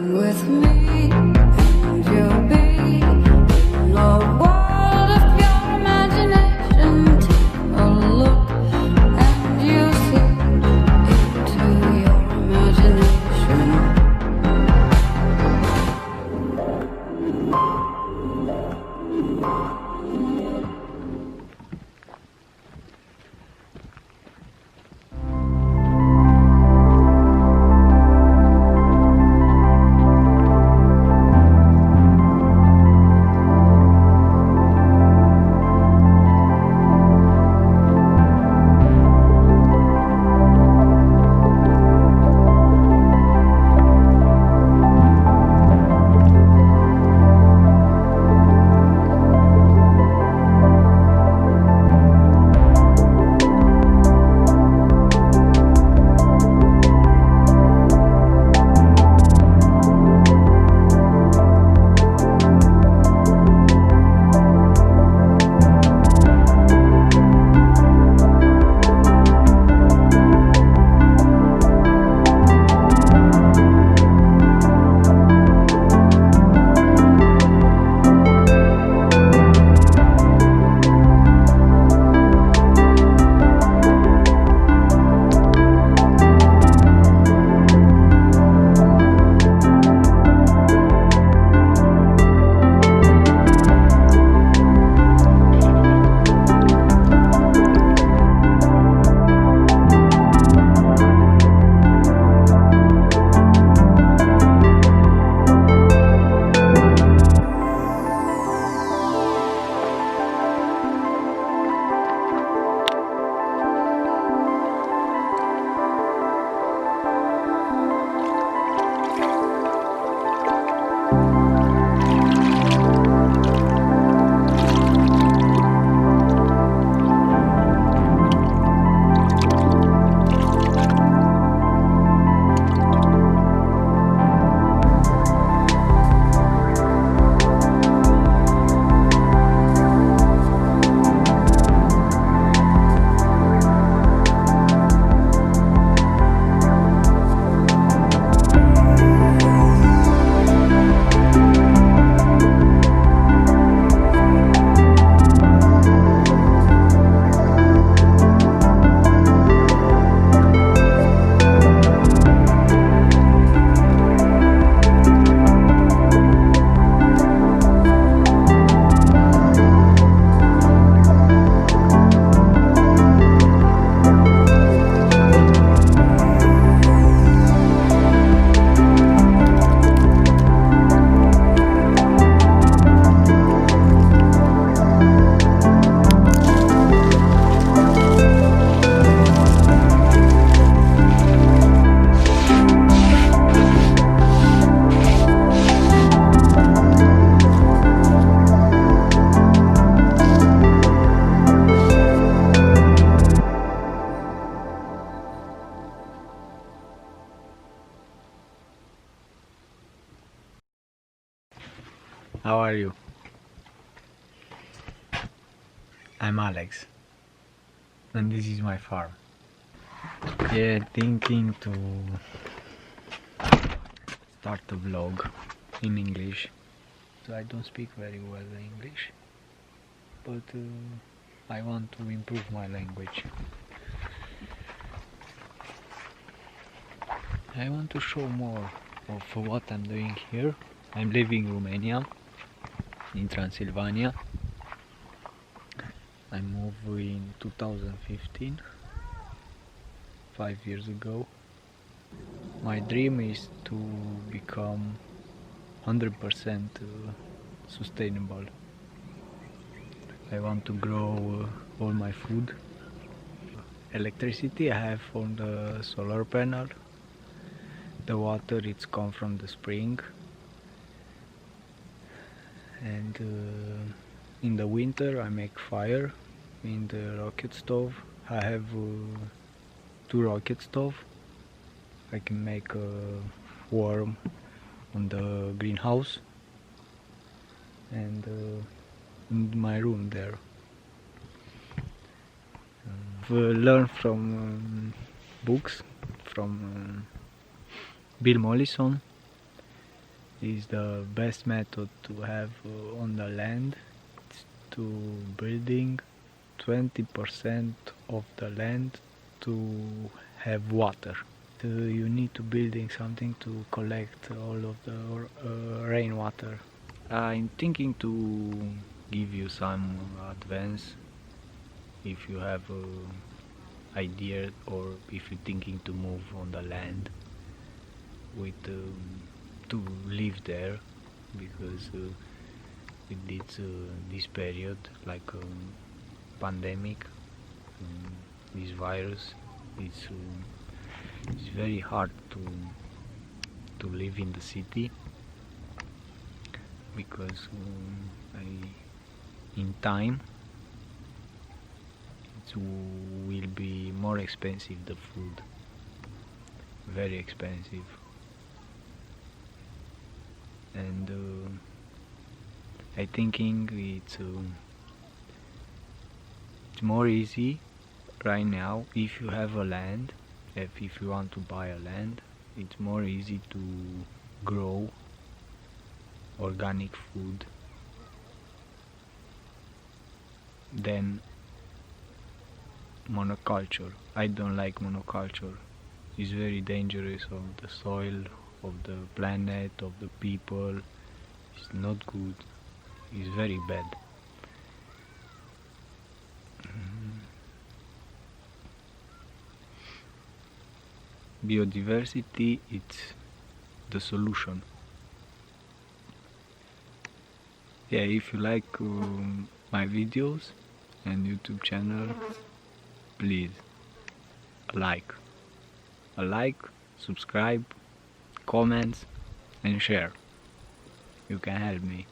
with me, and you'll be in a world of pure imagination. Take a look, and you slip into your imagination. How are you? I'm Alex, and this is my farm. Yeah, thinking to start a vlog in English. So I don't speak very well English, but I want to improve my language. I want to show more of what I'm doing here. I'm living in Romania, in Transylvania. I moved in 2015, 5 years ago. My dream is to become 100% sustainable. I want to grow all my food. Electricity I have from the solar panel. The water it's come from the spring. And in the winter I make fire in the rocket stove. I have 2 rocket stove. I can make a warm on the greenhouse and in my room there. Learn from books from Bill Mollison is the best method to have on the land. It's to building 20% of the land to have water. You need to building something to collect all of the rainwater. I'm thinking to give you some advice if you have idea or if you're thinking to move on the land with to live there, because with this period like pandemic, this virus, it's very hard to live in the city, because in time it will be more expensive, the food, very expensive. And I thinking it's more easy right now if you have a land. If you want to buy a land, it's more easy to grow organic food than monoculture. I don't like monoculture. It's very dangerous of the soil, of the planet, of the people. It's not good. It's very bad. Biodiversity, it's the solution. Yeah, if you like my videos and YouTube channel, please a like, subscribe, comments and share. You can help me.